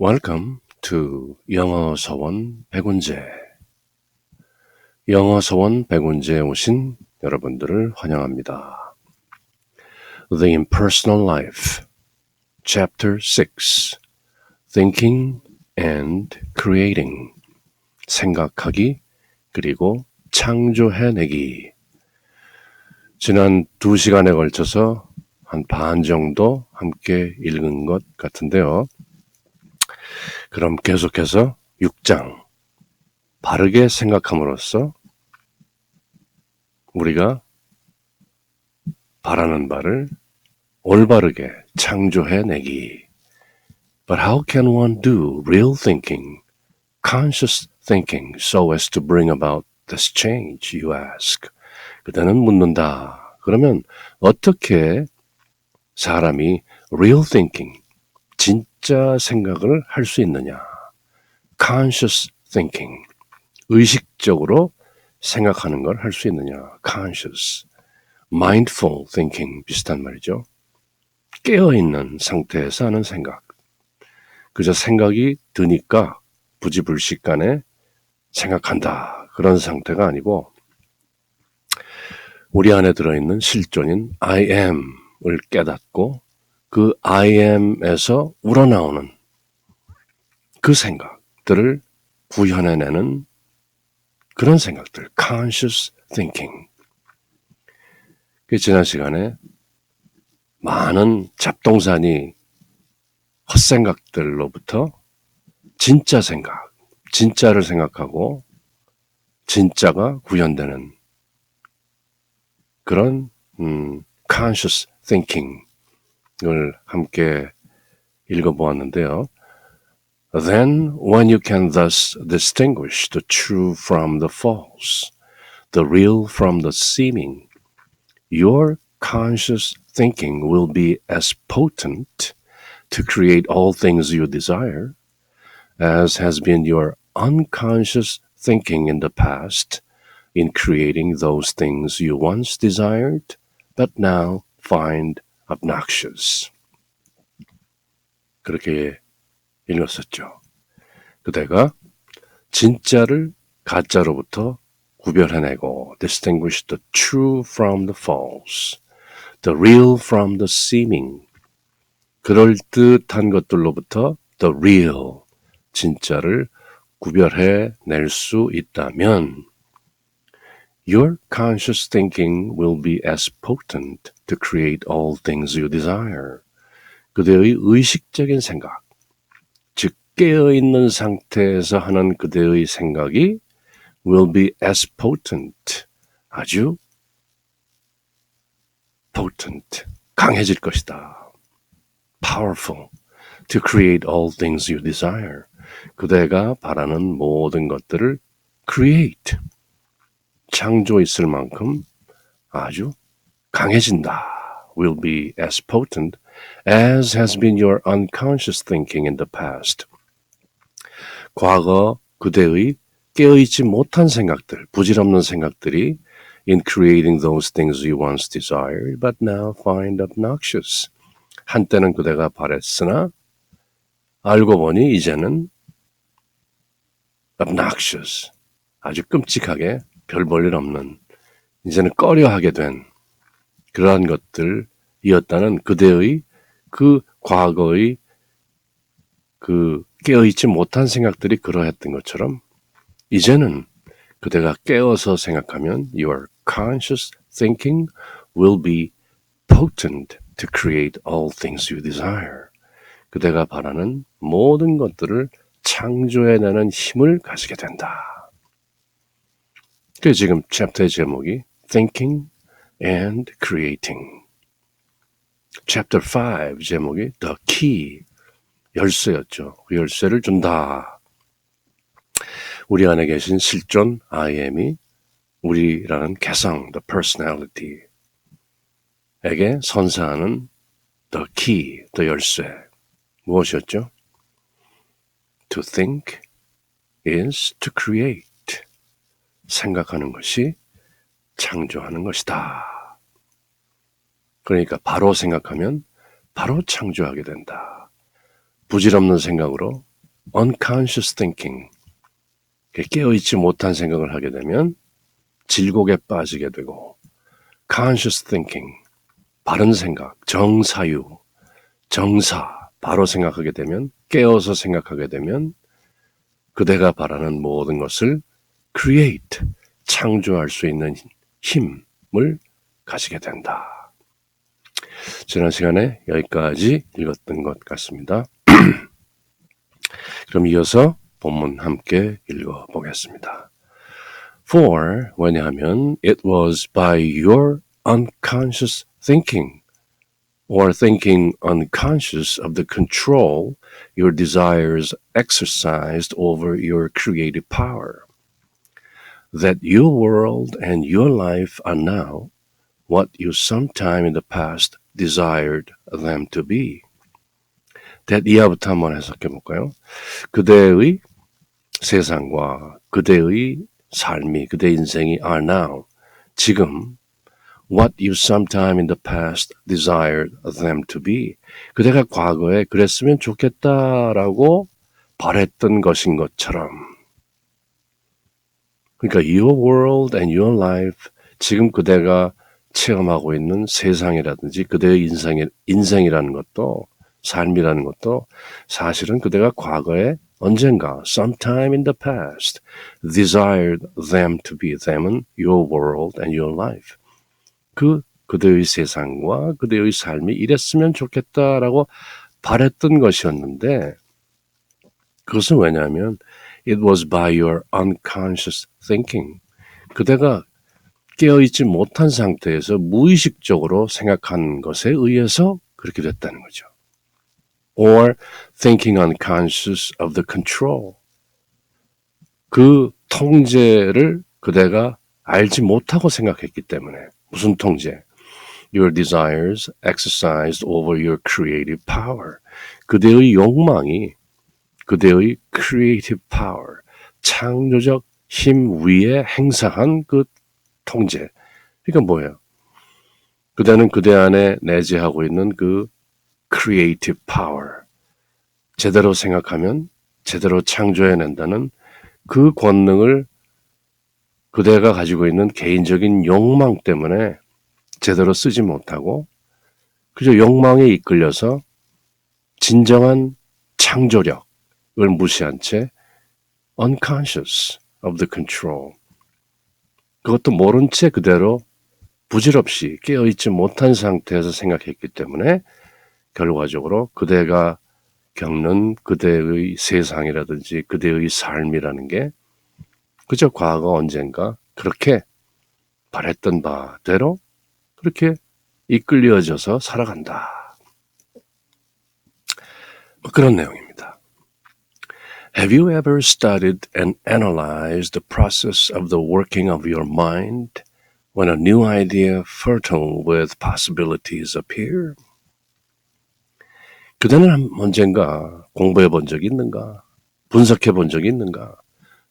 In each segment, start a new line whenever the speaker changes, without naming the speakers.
Welcome to 영어 서원 백운재. 영어 서원 백운재에 오신 여러분들을 환영합니다. The Impersonal Life, Chapter 6, Thinking and Creating, 생각하기 그리고 창조해내기. 지난 2시간에 걸쳐서 한 반 정도 함께 읽은 것 같은데요. 그럼 계속해서 6장, 바르게 생각함으로써 우리가 바라는 바를 올바르게 창조해내기. But how can one do real thinking, conscious thinking, so as to bring about this change, you ask? 그대는 묻는다. 그러면 어떻게 사람이 real thinking, 진짜 생각을 할 수 있느냐? Conscious thinking, 의식적으로 생각하는 걸 할 수 있느냐? Conscious. Mindful thinking 비슷한 말이죠. 깨어있는 상태에서 하는 생각. 그저 생각이 드니까 부지불식간에 생각한다. 그런 상태가 아니고 우리 안에 들어있는 실존인 I am을 깨닫고 그 I am에서 우러나오는 그 생각들을 구현해내는 그런 생각들, conscious thinking. 지난 시간에 많은 잡동사니 헛생각들로부터 진짜 생각, 진짜를 생각하고 진짜가 구현되는 그런 conscious thinking을 함께 읽어보았는데요. Then, when you can thus distinguish the true from the false, the real from the seeming, your conscious thinking will be as potent to create all things you desire as has been your unconscious thinking in the past in creating those things you once desired but now find obnoxious. 그렇게 읽었었죠. 그대가 진짜를 가짜로부터 구별해내고 distinguish the true from the false, the real from the seeming, 그럴듯한 것들로부터 the real, 진짜를 구별해낼 수 있다면 your conscious thinking will be as potent to create all things you desire. 그대의 의식적인 생각, 즉 깨어있는 상태에서 하는 그대의 생각이 will be as potent, 아주 potent, 강해질 것이다. Powerful, to create all things you desire. 그대가 바라는 모든 것들을 create, 창조 있을 만큼 아주 강해진다. Will be as potent as has been your unconscious thinking in the past. 과거 그대의 깨어있지 못한 생각들, 부질없는 생각들이 in creating those things you once desired but now find obnoxious. 한때는 그대가 바랬으나 알고 보니 이제는 obnoxious, 아주 끔찍하게 별 볼 일 없는, 이제는 꺼려하게 된 그러한 것들이었다는 그대의 그 과거의 그 깨어있지 못한 생각들이 그러했던 것처럼 이제는 그대가 깨어서 생각하면 your conscious thinking will be potent to create all things you desire. 그대가 바라는 모든 것들을 창조해내는 힘을 가지게 된다. 그 지금 챕터의 제목이 Thinking and Creating. Chapter 5 제목이 The Key, 열쇠였죠. 그 열쇠를 준다. 우리 안에 계신 실존 I am이 우리라는 개성, the personality, 에게 선사하는 the key, the 열쇠. 무엇이었죠? To think is to create. 생각하는 것이 창조하는 것이다. 그러니까 바로 생각하면 바로 창조하게 된다. 부질없는 생각으로 unconscious thinking, 깨어있지 못한 생각을 하게 되면 질곡에 빠지게 되고, conscious thinking, 바른 생각, 정사유, 정사, 바로 생각하게 되면, 깨어서 생각하게 되면 그대가 바라는 모든 것을 create, 창조할 수 있는 힘을 가지게 된다. 지난 시간에 여기까지 읽었던 것 같습니다. 그럼 이어서 본문 함께 읽어보겠습니다. For, 왜냐하면 it was by your unconscious thinking or thinking unconscious of the control your desires exercised over your creative power that your world and your life are now what you sometime in the past desired them to be. that 이하부터 한번 해석해 볼까요? 그대의 세상과 그대의 삶이, 그대의 인생이 are now, 지금 what you sometime in the past desired them to be. 그대가 과거에 그랬으면 좋겠다라고 바랬던 것인 것처럼. 그러니까 your world and your life, 지금 그대가 체험하고 있는 세상이라든지 그대의 인생이라는 것도, 삶이라는 것도 사실은 그대가 과거에 언젠가 sometime in the past desired them to be. them은 your world and your life. 그대의 세상과 그대의 삶이 이랬으면 좋겠다라고 바랬던 것이었는데, 그것은 왜냐하면 it was by your unconscious thinking. 그대가 깨어있지 못한 상태에서 무의식적으로 생각한 것에 의해서 그렇게 됐다는 거죠. Or thinking unconscious of the control. 그 통제를 그대가 알지 못하고 생각했기 때문에. 무슨 통제? Your desires exercised over your creative power. 그대의 욕망이 그대의 creative power, 창조적 힘 위에 행사한 그 통제. 그러니까 뭐예요? 그대는 그대 안에 내재하고 있는 그 creative power, 제대로 생각하면 제대로 창조해낸다는 그 권능을 그대가 가지고 있는 개인적인 욕망 때문에 제대로 쓰지 못하고 그저 욕망에 이끌려서 진정한 창조력을 무시한 채 unconscious of the control, 그것도 모른 채 그대로 부질없이 깨어있지 못한 상태에서 생각했기 때문에 결과적으로 그대가 겪는 그대의 세상이라든지 그대의 삶이라는 게 그저 과거 언젠가 그렇게 바랬던 바대로 그렇게 이끌려져서 살아간다. 그런 내용입니다. Have you ever studied and analyzed the process of the working of your mind when a new idea fertile with possibilities appear? 그대는 언젠가 공부해 본 적이 있는가? 분석해 본 적이 있는가?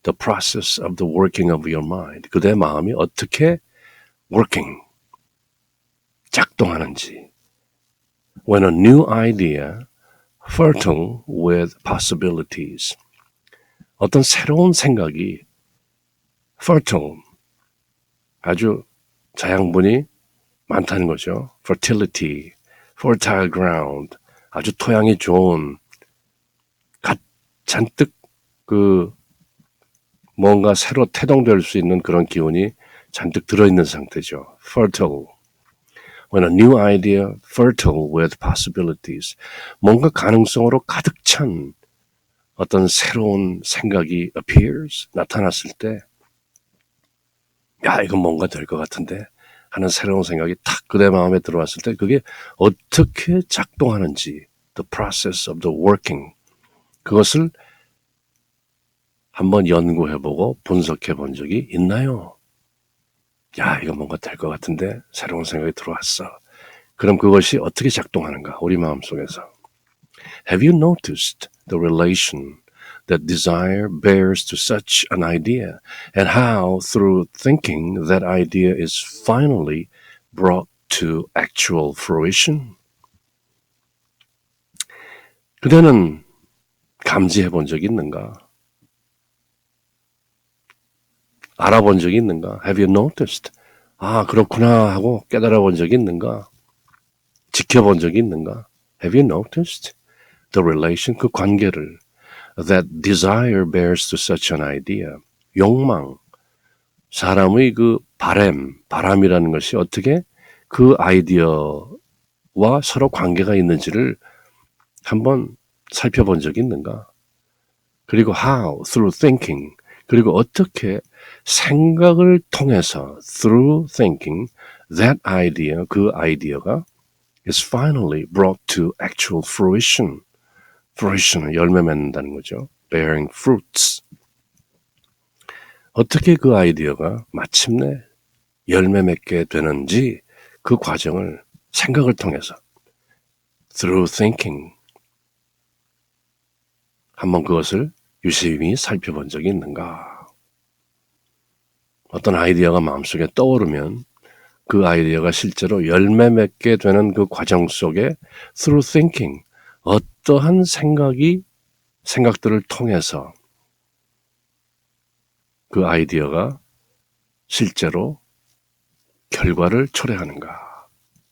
The process of the working of your mind. 그대의 마음이 어떻게 working, 작동하는지. When a new idea fertile with possibilities. 어떤 새로운 생각이 fertile, 아주 자양분이 많다는 거죠. fertility, fertile ground, 아주 토양이 좋은, 잔뜩 뭔가 새로 태동될 수 있는 그런 기운이 잔뜩 들어있는 상태죠. fertile. When a new idea fertile with possibilities. 뭔가 가능성으로 가득 찬 어떤 새로운 생각이 appears, 나타났을 때, 야, 이건 뭔가 될 것 같은데 하는 새로운 생각이 탁 그대 마음에 들어왔을 때 그게 어떻게 작동하는지, the process of the working, 그것을 한번 연구해보고 분석해본 적이 있나요? 야, 이거 뭔가 될 것 같은데 새로운 생각이 들어왔어. 그럼 그것이 어떻게 작동하는가? 우리 마음속에서. Have you noticed the relation that desire bears to such an idea and how through thinking that idea is finally brought to actual fruition? 그대는 감지해 본 적이 있는가? 알아본 적이 있는가? Have you noticed? 아, 그렇구나 하고 깨달아 본 적이 있는가? 지켜본 적이 있는가? Have you noticed the relation, 그 관계를 that desire bears to such an idea? 욕망, 사람의 그 바람이라는 것이 어떻게 그 아이디어와 서로 관계가 있는지를 한번 살펴본 적이 있는가? 그리고 how, through thinking, 그리고 어떻게 생각을 통해서 through thinking, that idea, 그 아이디어가 is finally brought to actual fruition. fruition은 열매 맺는다는 거죠. bearing fruits. 어떻게 그 아이디어가 마침내 열매 맺게 되는지 그 과정을 생각을 통해서 through thinking 한번 그것을 유심히 살펴본 적이 있는가? 어떤 아이디어가 마음속에 떠오르면 그 아이디어가 실제로 열매 맺게 되는 그 과정 속에 through thinking 어떠한 생각들을 통해서 그 아이디어가 실제로 결과를 초래하는가,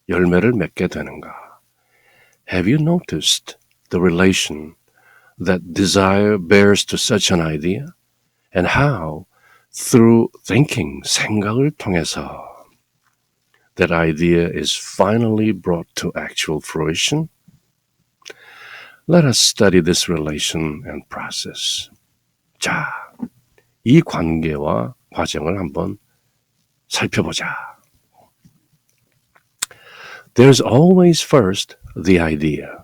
열매를 맺게 되는가. Have you noticed the relation that desire bears to such an idea and how through thinking, 생각을 통해서 that idea is finally brought to actual fruition? Let us study this relation and process. 자, 이 관계와 과정을 한번 살펴보자. There's always first the idea,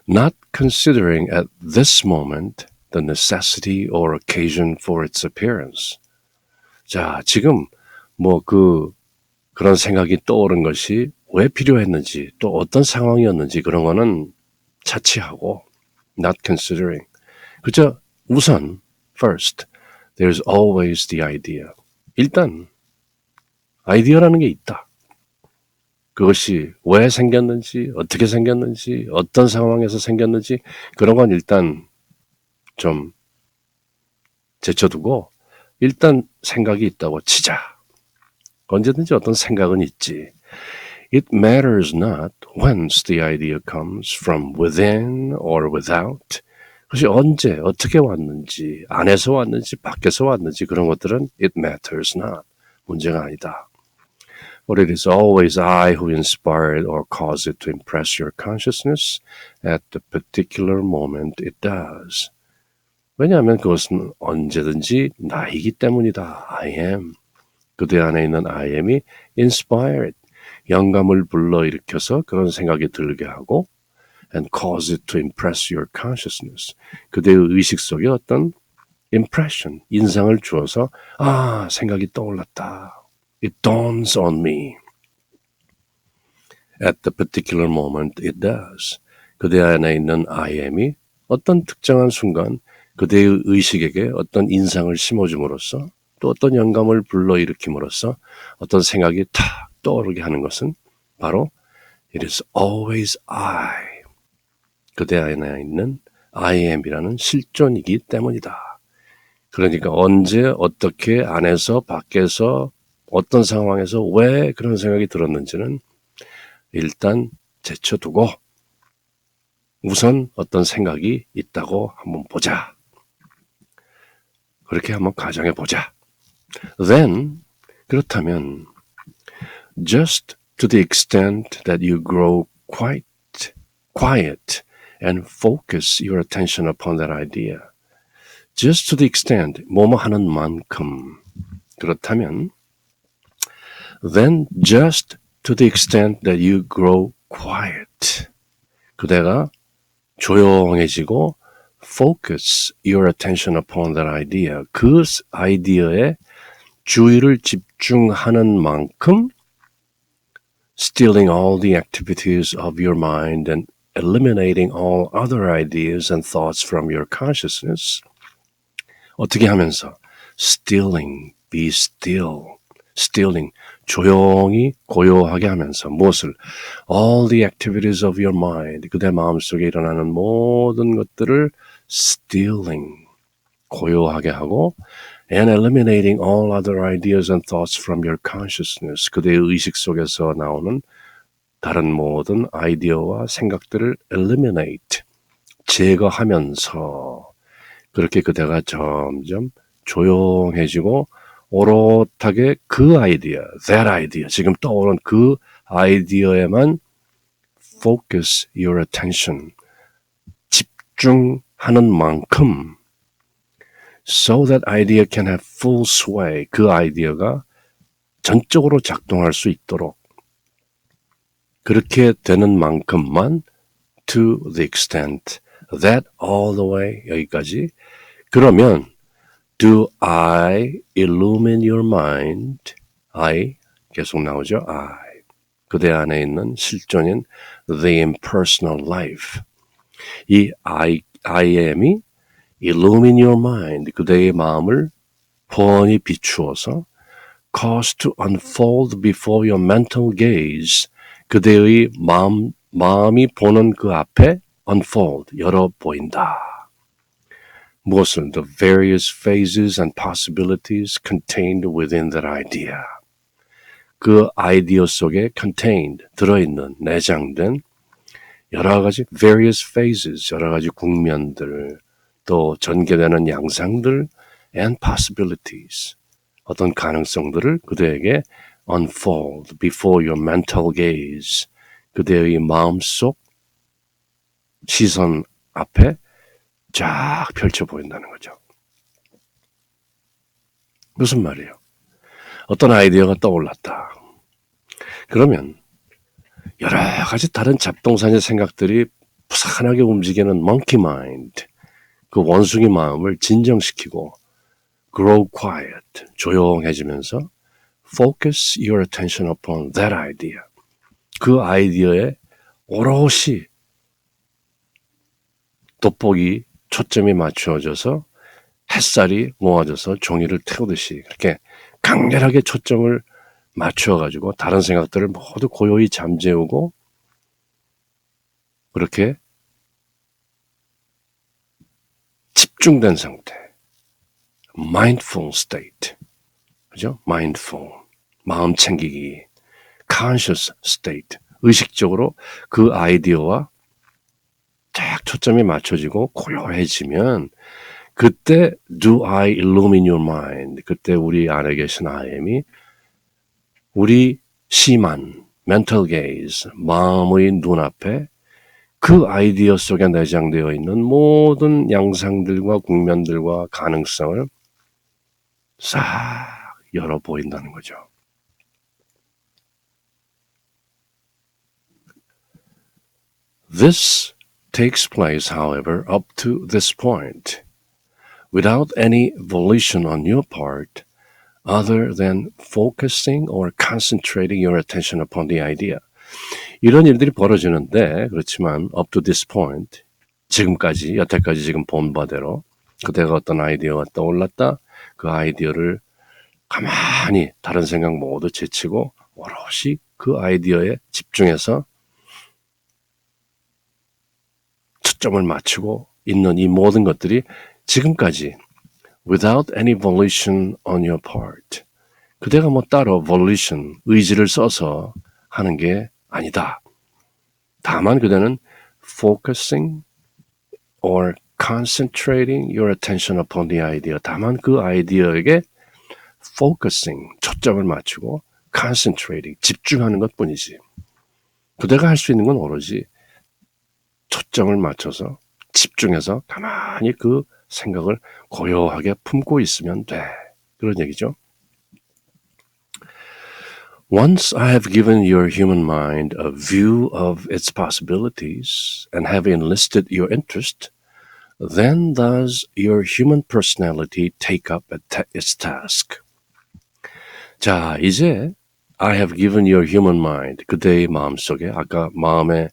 not considering at this moment the necessity or occasion for its appearance. 자, 지금 그런 생각이 떠오른 것이 왜 필요했는지 또 어떤 상황이었는지 그런 거는 차치하고 not considering. 그저 우선 first there's always the idea. 일단 아이디어라는 게 있다. 그것이 왜 생겼는지 어떻게 생겼는지 어떤 상황에서 생겼는지 그런 건 일단 좀 제쳐두고 일단 생각이 있다고 치자. 언제든지 어떤 생각은 있지. It matters not whence the idea comes, from within or without. 그것이 언제, 어떻게 왔는지, 안에서 왔는지, 밖에서 왔는지 그런 것들은 it matters not. 문제가 아니다. But it is always I who inspire it or cause it to impress your consciousness at the particular moment it does. 왜냐하면 그것은 언제든지 나이기 때문이다. I am. 그대 안에 있는 I am이 inspired, 영감을 불러일으켜서 그런 생각이 들게 하고 and cause it to impress your consciousness. 그대의 의식 속에 어떤 impression, 인상을 주어서 아, 생각이 떠올랐다. It dawns on me. At the particular moment it does. 그대 안에 있는 I am이 어떤 특정한 순간 그대의 의식에게 어떤 인상을 심어줌으로써 또 어떤 영감을 불러일으킴으로써 어떤 생각이 탁 떠오르게 하는 것은 바로 it is always I. 그대 안에 있는 I am이라는 실존이기 때문이다. 그러니까 언제 어떻게 안에서 밖에서 어떤 상황에서 왜 그런 생각이 들었는지는 일단 제쳐두고 우선 어떤 생각이 있다고 한번 보자. 그렇게 한번 가정해 보자. Then, 그렇다면 just to the extent that you grow quite quiet and focus your attention upon that idea. Just to the extent, 뭐뭐 하는 만큼. 그렇다면 then just to the extent that you grow quiet. 그대가 조용해지고 focus your attention upon that idea. 그 아이디어에 주의를 집중하는 만큼 stealing all the activities of your mind and eliminating all other ideas and thoughts from your consciousness. 어떻게 하면서? Stealing, be still. Stealing, 조용히 고요하게 하면서 무엇을 all the activities of your mind 그대 마음속에 일어나는 모든 것들을 stilling 고요하게 하고 and eliminating all other ideas and thoughts from your consciousness 그대의 의식 속에서 나오는 다른 모든 아이디어와 생각들을 eliminate 제거하면서 그렇게 그대가 점점 조용해지고 오롯하게 그 아이디어, that idea, 지금 떠오른 그 아이디어에만 focus your attention, 집중하는 만큼 so that idea can have full sway, 그 아이디어가 전적으로 작동할 수 있도록 그렇게 되는 만큼만 to the extent that all the way 여기까지 그러면 do I illumine your mind? I 계속 나오죠. I 그대 안에 있는 실존인 the impersonal life 이 I am이 illumine your mind 그대의 마음을 훤히 비추어서 cause to unfold before your mental gaze 그대의 마음이 보는 그 앞에 unfold 열어 보인다. 무엇을 the various phases and possibilities contained within that idea. 그 아이디어 속에 contained, 들어있는, 내장된 여러 가지 various phases, 여러 가지 국면들, 또 전개되는 양상들 and possibilities, 어떤 가능성들을 그대에게 unfold before your mental gaze, 그대의 마음속 시선 앞에 쫙 펼쳐 보인다는 거죠. 무슨 말이에요? 어떤 아이디어가 떠올랐다. 그러면 여러 가지 다른 잡동사니 생각들이 부산하게 움직이는 monkey mind, 그 원숭이 마음을 진정시키고 grow quiet, 조용해지면서 focus your attention upon that idea. 그 아이디어에 오롯이 돋보기 초점이 맞추어져서 햇살이 모아져서 종이를 태우듯이 그렇게 강렬하게 초점을 맞추어가지고 다른 생각들을 모두 고요히 잠재우고 그렇게 집중된 상태 mindful state 그죠? mindful 마음 챙기기 conscious state 의식적으로 그 아이디어와 딱 초점이 맞춰지고 고요해지면 그때 do I illumine your mind 그때 우리 안에 계신 I am이 우리 시만 mental gaze 마음의 눈앞에 그 아이디어 속에 내장되어 있는 모든 양상들과 국면들과 가능성을 싹 열어 보인다는 거죠. This takes place, however, up to this point, without any volition on your part, other than focusing or concentrating your attention upon the idea. 이런 일들이 벌어지는데 그렇지만 up to this point, 지금까지, 여태까지 지금 본 바대로 그대가 어떤 아이디어가 떠올랐다. 그 아이디어를 가만히 다른 생각 모두 제치고 오롯이 그 아이디어에 집중해서 초점을 맞추고 있는 이 모든 것들이 지금까지 without any volition on your part. 그대가 뭐 따로 volition, 의지를 써서 하는 게 아니다. 다만 그대는 focusing or concentrating your attention upon the idea. 다만 그 아이디어에게 focusing, 초점을 맞추고 concentrating, 집중하는 것뿐이지. 그대가 할 수 있는 건 오로지 초점을 맞춰서 집중해서 가만히 그 생각을 고요하게 품고 있으면 돼. 그런 얘기죠. Once I have given your human mind a view of its possibilities and have enlisted your interest, then does your human personality take up its task. 자, 이제 I have given your human mind, 그대의 마음속에 아까 마음의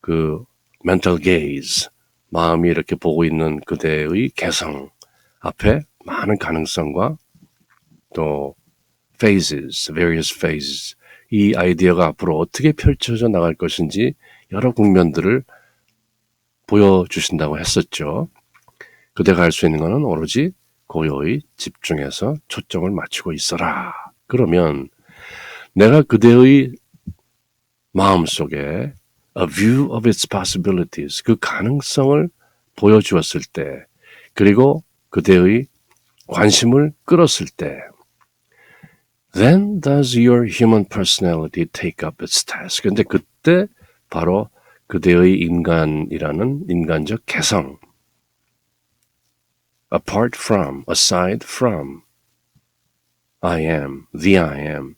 그 mental gaze, 마음이 이렇게 보고 있는 그대의 개성 앞에 많은 가능성과 또 phases, various phases. 이 아이디어가 앞으로 어떻게 펼쳐져 나갈 것인지 여러 국면들을 보여주신다고 했었죠. 그대가 할 수 있는 것은 오로지 고요히 집중해서 초점을 맞추고 있어라. 그러면 내가 그대의 마음속에 a view of its possibilities, 그 가능성을 보여주었을 때, 그리고 그대의 관심을 끌었을 때, then does your human personality take up its task. 근데 그때 바로 그대의 인간이라는 인간적 개성, apart from, aside from, I am, the I am.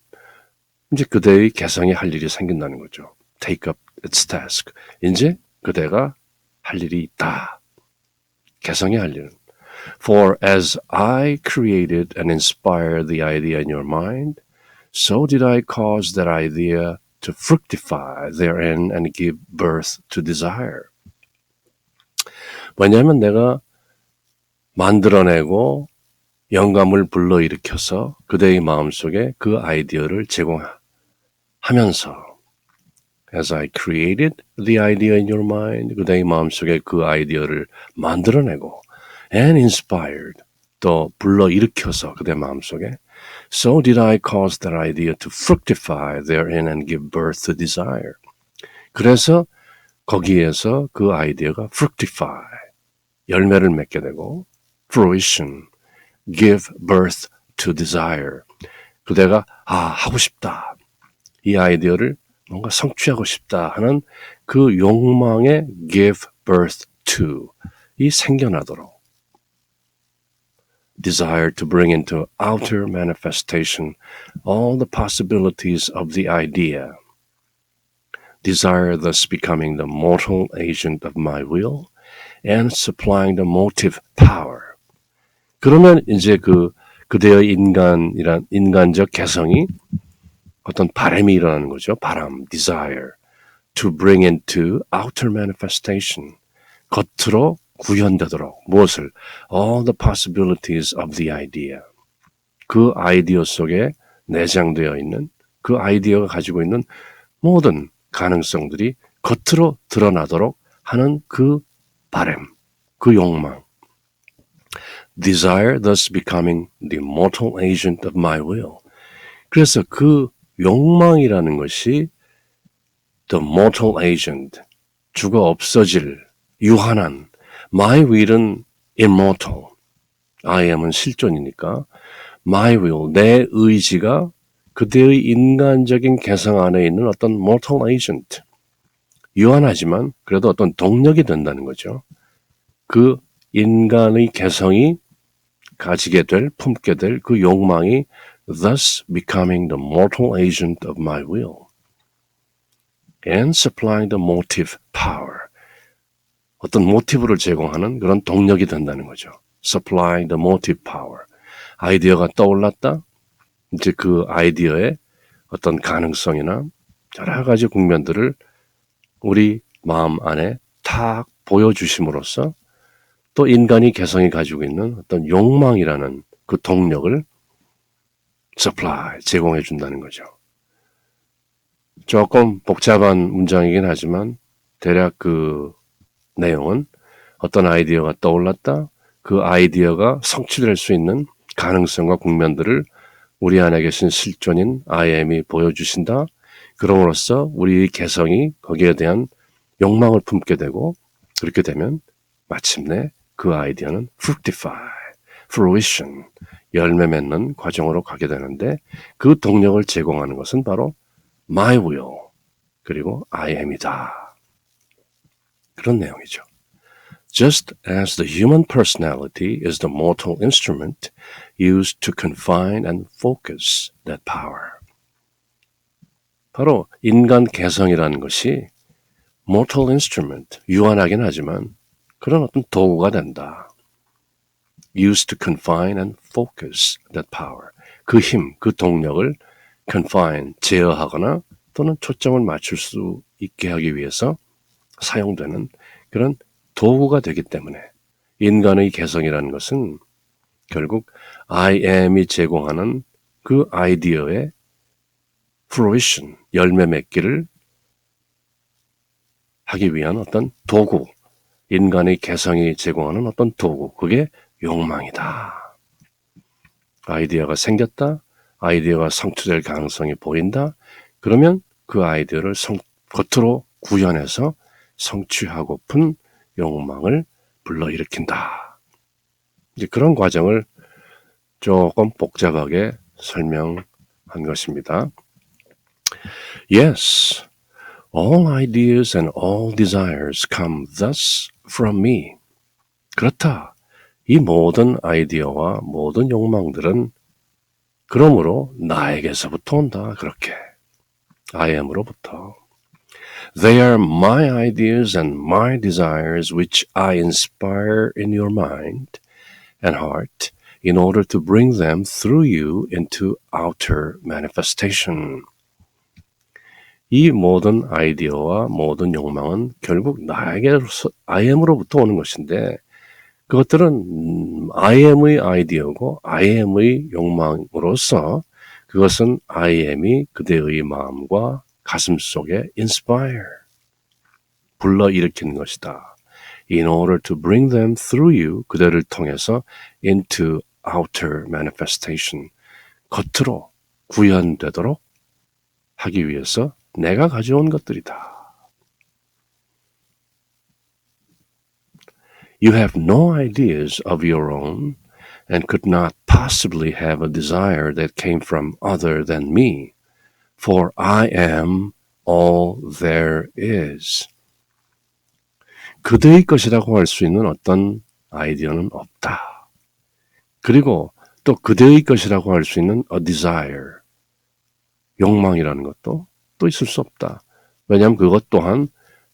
이제 그대의 개성이 할 일이 생긴다는 거죠. Take up its task. 이제 그대가 할 일이 있다. 개성이 할 일은. For as I created and inspired the idea in your mind, so did I cause that idea to fructify therein and give birth to desire. 왜냐하면 내가 만들어내고 영감을 불러일으켜서 그대의 마음속에 그 아이디어를 제공하면서 As I created the idea in your mind, 그대의 마음속에 그 아이디어를 만들어내고 and inspired, 또 불러일으켜서 그대 마음속에 So did I cause that idea to fructify therein and give birth to desire. 그래서 거기에서 그 아이디어가 fructify, 열매를 맺게 되고 fruition, give birth to desire. 그대가 하고 싶다. 이 아이디어를 뭔가 성취하고 싶다 하는 그 욕망에 give birth to 이 생겨나도록 desire to bring into outer manifestation all the possibilities of the idea. Desire thus becoming the mortal agent of my will and supplying the motive power. 그러면 이제 그대의 인간적 개성이 어떤 바람이 일어나는 거죠. 바람, desire, to bring into outer manifestation, 겉으로 구현되도록 무엇을? All the possibilities of the idea. 그 아이디어 속에 내장되어 있는 그 아이디어가 가지고 있는 모든 가능성들이 겉으로 드러나도록 하는 그 바람, 그 욕망. Desire thus becoming the mortal agent of my will. 그래서 그 욕망이라는 것이 the mortal agent, 죽어 없어질, 유한한, my will은 immortal, I am은 실존이니까 my will, 내 의지가 그대의 인간적인 개성 안에 있는 어떤 mortal agent, 유한하지만 그래도 어떤 동력이 된다는 거죠. 그 인간의 개성이 가지게 될, 품게 될 그 욕망이 thus becoming the mortal agent of my will and supplying the motive power. 어떤 모티브를 제공하는 그런 동력이 된다는 거죠. Supplying the motive power. 아이디어가 떠올랐다. 이제 그 아이디어의 어떤 가능성이나 여러 가지 국면들을 우리 마음 안에 탁 보여주심으로써 또 인간이 개성이 가지고 있는 어떤 욕망이라는 그 동력을 supply, 제공해 준다는 거죠. 조금 복잡한 문장이긴 하지만 대략 그 내용은 어떤 아이디어가 떠올랐다. 그 아이디어가 성취될 수 있는 가능성과 국면들을 우리 안에 계신 실존인 I am이 보여주신다. 그럼으로써 우리의 개성이 거기에 대한 욕망을 품게 되고 그렇게 되면 마침내 그 아이디어는 fructify, fruition, 열매 맺는 과정으로 가게 되는데 그 동력을 제공하는 것은 바로 my will 그리고 I am이다. 그런 내용이죠. Just as the human personality is the mortal instrument used to confine and focus that power. 바로 인간 개성이라는 것이 mortal instrument, 유한하긴 하지만 그런 어떤 도구가 된다. Used to confine and focus that power. 그 힘, 그 동력을 confine, 제어하거나 또는 초점을 맞출 수 있게 하기 위해서 사용되는 그런 도구가 되기 때문에 인간의 개성이라는 것은 결국 I am이 제공하는 그 아이디어의 fruition, 열매 맺기를 하기 위한 어떤 도구, 인간의 개성이 제공하는 어떤 도구, 그게 욕망이다. 아이디어가 생겼다, 아이디어가 성취될 가능성이 보인다, 그러면 그 아이디어를 겉으로 구현해서 성취하고픈 욕망을 불러일으킨다. 이제 그런 과정을 조금 복잡하게 설명한 것입니다. Yes, all ideas and all desires come thus from me. 그렇다. 이 모든 아이디어와 모든 욕망들은 그러므로 나에게서부터 온다. 그렇게. I am으로부터. They are my ideas and my desires which I inspire in your mind and heart in order to bring them through you into outer manifestation. 이 모든 아이디어와 모든 욕망은 결국 나에게로서 I am으로부터 오는 것인데 그것들은 I am의 아이디어고 I am의 욕망으로서 그것은 I am이 그대의 마음과 가슴 속에 inspire, 불러일으키는 것이다. In order to bring them through you, 그대를 통해서 into outer manifestation, 겉으로 구현되도록 하기 위해서 내가 가져온 것들이다. You have no ideas of your own and could not possibly have a desire that came from other than me, for I am all there is. 그대의 것이라고 할 수 있는 어떤 아이디어는 없다. 그리고 또 그대의 것이라고 할 수 있는 a desire, 욕망이라는 것도 또 있을 수 없다. 왜냐하면 그것 또한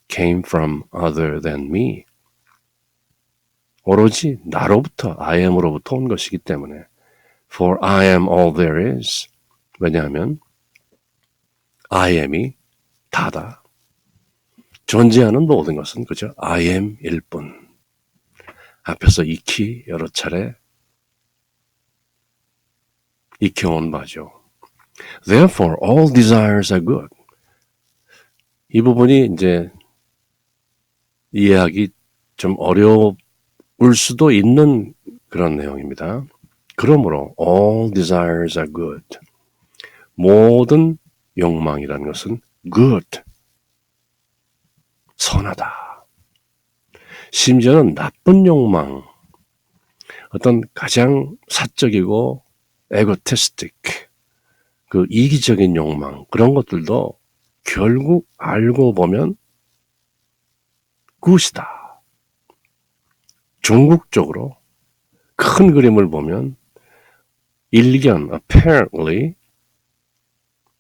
came from other than me. 오로지 나로부터, I am으로부터 온 것이기 때문에 For I am all there is. 왜냐하면 I am이 다다. 존재하는 모든 것은 그저 I am일 뿐. 앞에서 익히 여러 차례 익혀온 바죠. Therefore all desires are good. 이 부분이 이제 이해하기 좀 어려울 수도 있는 그런 내용입니다. 그러므로 all desires are good. 모든 욕망이라는 것은 good, 선하다. 심지어는 나쁜 욕망, 어떤 가장 사적이고 egotistic, 그 이기적인 욕망, 그런 것들도 결국 알고 보면 굿이다. 종국적으로 큰 그림을 보면 일견, apparently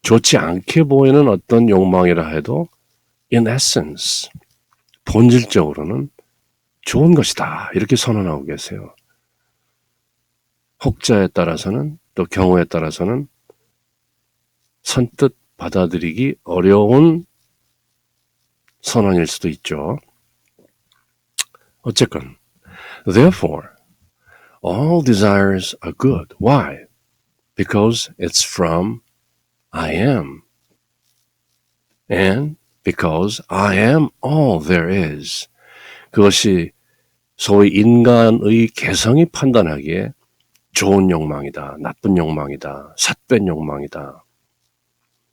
좋지 않게 보이는 어떤 욕망이라 해도 in essence, 본질적으로는 좋은 것이다. 이렇게 선언하고 계세요. 혹자에 따라서는 또 경우에 따라서는 선뜻 받아들이기 어려운 선언일 수도 있죠. 어쨌건 Therefore, all desires are good. Why? Because it's from I am. And because I am all there is. 그것이 소위 인간의 개성이 판단하기에 좋은 욕망이다, 나쁜 욕망이다, 삿된 욕망이다.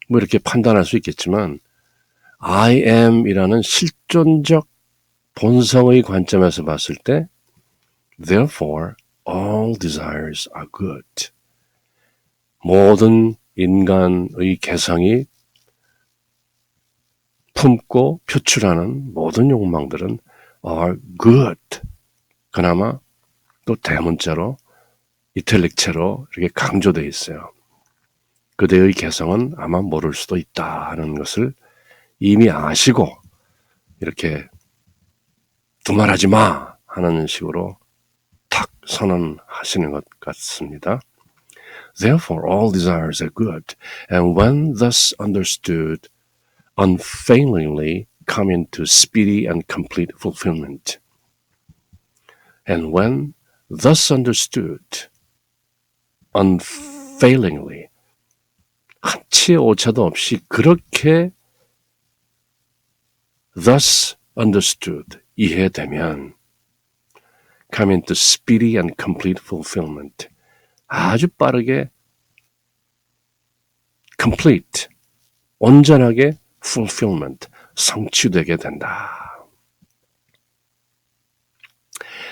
뭐 이렇게 판단할 수 있겠지만 I am이라는 실존적 본성의 관점에서 봤을 때 Therefore, all desires are good. 모든 인간의 개성이 품고 표출하는 모든 욕망들은 are good. 그나마 또 대문자로 이탈릭체로 이렇게 강조되어 있어요. 그대의 개성은 아마 모를 수도 있다 하는 것을 이미 아시고 이렇게 두말하지 마 하는 식으로 탁 선언하시는 것 같습니다. Therefore all desires are good, and when thus understood, unfailingly come into speedy and complete fulfillment. And when thus understood, unfailingly, 한치의 오차도 없이 그렇게 thus understood, 이해되면 come into speedy and complete fulfillment, 아주 빠르게 complete, 온전하게 fulfillment, 성취되게 된다.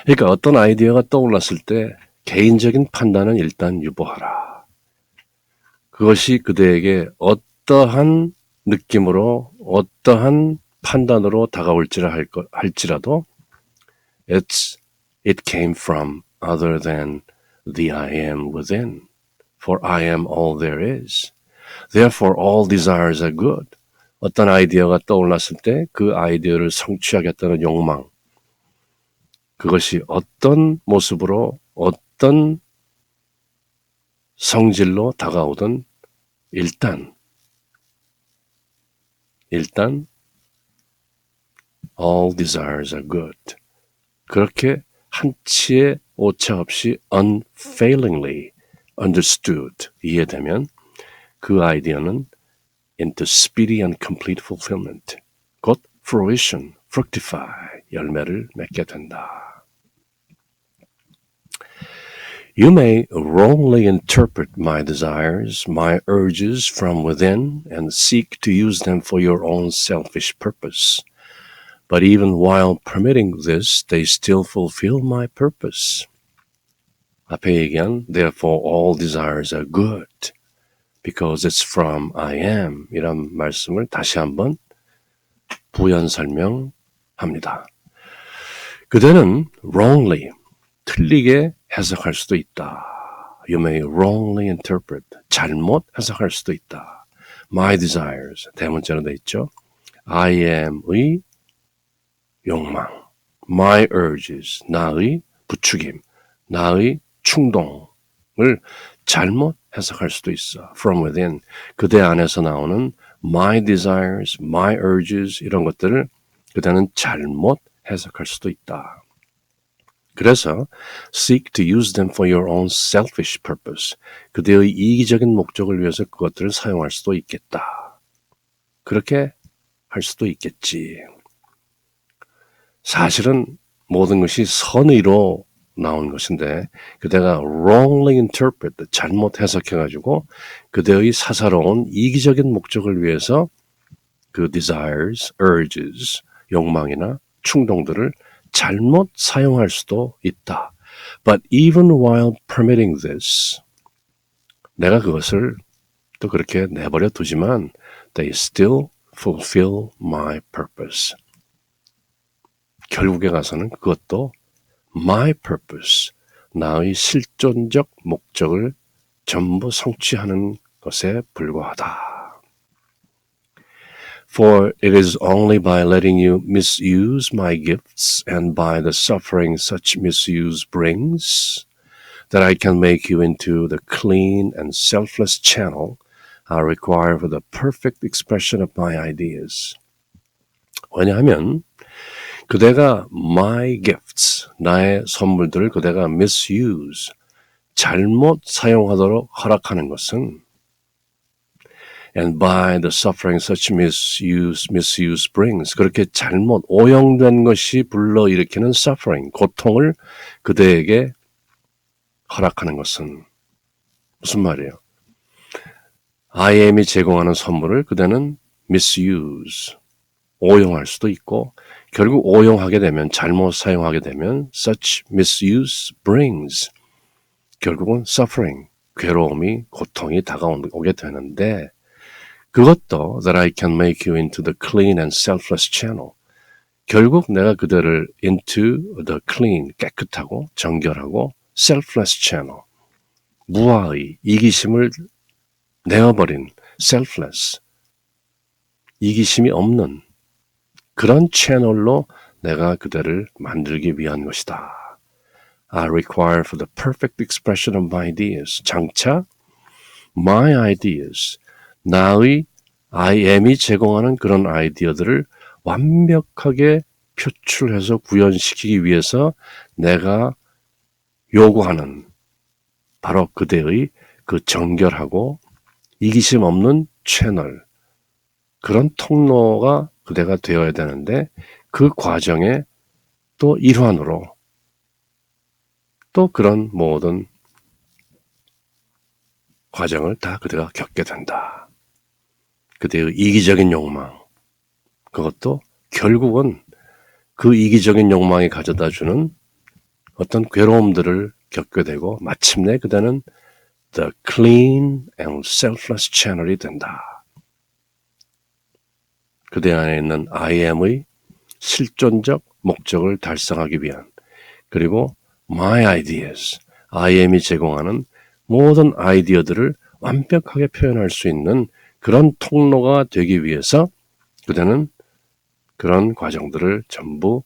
그러니까 어떤 아이디어가 떠올랐을 때 개인적인 판단은 일단 유보하라. 그것이 그대에게 어떠한 느낌으로 어떠한 판단으로 다가올지라 할지라도 it came from other than the I am within. For I am all there is. Therefore all desires are good. 어떤 아이디어가 떠올랐을 때 그 아이디어를 성취하겠다는 욕망, 그것이 어떤 모습으로 어떤 성질로 다가오든 일단 all desires are good. 그렇게 한치의 오차 없이 unfailingly understood, 이해되면 그 아이디어는 into speedy and complete fulfillment, 곧 fruition, fructify, 열매를 맺게 된다. You may wrongly interpret my desires, my urges from within, and seek to use them for your own selfish purpose. But even while permitting this, they still fulfill my purpose. 앞에 얘기한 therefore all desires are good, because it's from I am 이란 말씀을 다시 한번 부연 설명합니다. 그대는 wrongly, 틀리게 해석할 수도 있다. You may wrongly interpret, 잘못 해석할 수도 있다. My desires, 대문자로 돼 있죠. I am의 욕망, my urges, 나의 부추김, 나의 충동을 잘못 해석할 수도 있어. From within, 그대 안에서 나오는 my desires, my urges 이런 것들을 그대는 잘못 해석할 수도 있다. 그래서 seek to use them for your own selfish purpose. 그대의 이기적인 목적을 위해서 그것들을 사용할 수도 있겠다. 그렇게 할 수도 있겠지. 사실은 모든 것이 선의로 나온 것인데 그대가 wrongly interpret, 잘못 해석해가지고 그대의 사사로운 이기적인 목적을 위해서 그 desires, urges, 욕망이나 충동들을 잘못 사용할 수도 있다. But even while permitting this, 내가 그것을 또 그렇게 내버려 두지만 they still fulfill my purpose. 결국에 가서는 그것도 my purpose, 나의 실존적 목적을 전부 성취하는 것에 불과하다. For it is only by letting you misuse my gifts and by the suffering such misuse brings that I can make you into the clean and selfless channel I require for the perfect expression of my ideas. 왜냐하면 그대가 my gifts, 나의 선물들을 그대가 misuse, 잘못 사용하도록 허락하는 것은 and by the suffering such misuse brings, 그렇게 잘못 오용된 것이 불러일으키는 suffering, 고통을 그대에게 허락하는 것은 무슨 말이에요? I am이 제공하는 선물을 그대는 misuse, 오용할 수도 있고 결국 오용하게 되면 잘못 사용하게 되면 such misuse brings, 결국은 suffering, 괴로움이 고통이 다가오게 되는데 그것도 that I can make you into the clean and selfless channel, 결국 내가 그대를 into the clean, 깨끗하고 정결하고 selfless channel, 무아의 이기심을 내어버린 selfless, 이기심이 없는 그런 채널로 내가 그대를 만들기 위한 것이다. I require for the perfect expression of my ideas. 장차 my ideas, 나의 I am이 제공하는 그런 아이디어들을 완벽하게 표출해서 구현시키기 위해서 내가 요구하는 바로 그대의 그 정결하고 이기심 없는 채널, 그런 통로가 그대가 되어야 되는데 그 과정의 또 일환으로 또 그런 모든 과정을 다 그대가 겪게 된다. 그대의 이기적인 욕망, 그것도 결국은 그 이기적인 욕망이 가져다주는 어떤 괴로움들을 겪게 되고 마침내 그대는 the clean and selfless channel이 된다. 그대 안에 있는 I am의 실존적 목적을 달성하기 위한 그리고 my ideas, I am이 제공하는 모든 아이디어들을 완벽하게 표현할 수 있는 그런 통로가 되기 위해서 그대는 그런 과정들을 전부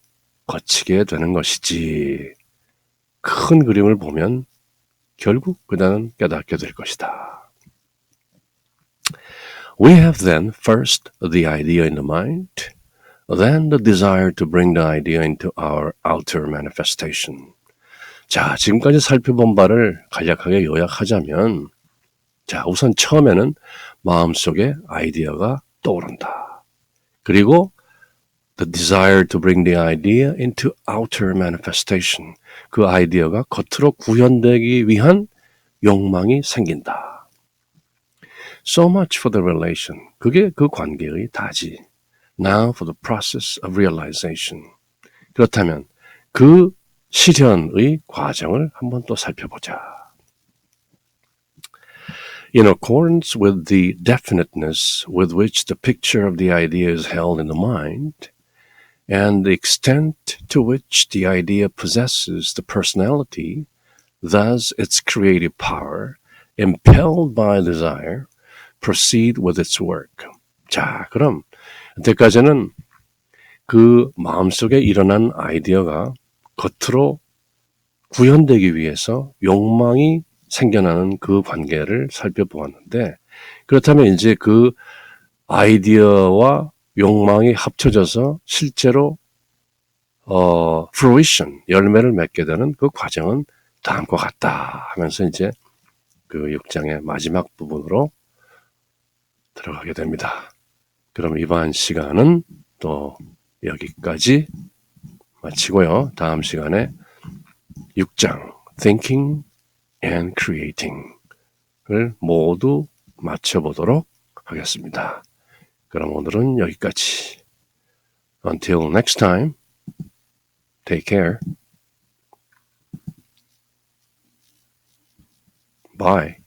거치게 되는 것이지. 큰 그림을 보면 결국 그대는 깨닫게 될 것이다. We have then first the idea in the mind, then the desire to bring the idea into our outer manifestation. 자, 지금까지 살펴본 바를 간략하게 요약하자면, 자, 우선 처음에는 마음속에 아이디어가 떠오른다. 그리고 the desire to bring the idea into outer manifestation. 그 아이디어가 겉으로 구현되기 위한 욕망이 생긴다. So much for the relation. 그게 그 관계의 다지. Now for the process of realization. 그렇다면 그 실현의 과정을 한번 또 살펴보자. In accordance with the definiteness with which the picture of the idea is held in the mind, and the extent to which the idea possesses the personality, thus its creative power, impelled by desire, proceed with its work. 자, 그럼 이때까지는 그 마음속에 일어난 아이디어가 겉으로 구현되기 위해서 욕망이 생겨나는 그 관계를 살펴보았는데, 그렇다면 이제 그 아이디어와 욕망이 합쳐져서 실제로 fruition, 열매를 맺게 되는 그 과정은 다음과 같다 하면서 이제 그 6장의 마지막 부분으로 들어가게 됩니다. 그럼 이번 시간은 또 여기까지 마치고요. 다음 시간에 6장 Thinking and Creating을 모두 마쳐보도록 하겠습니다. 그럼 오늘은 여기까지. Until next time, take care. Bye.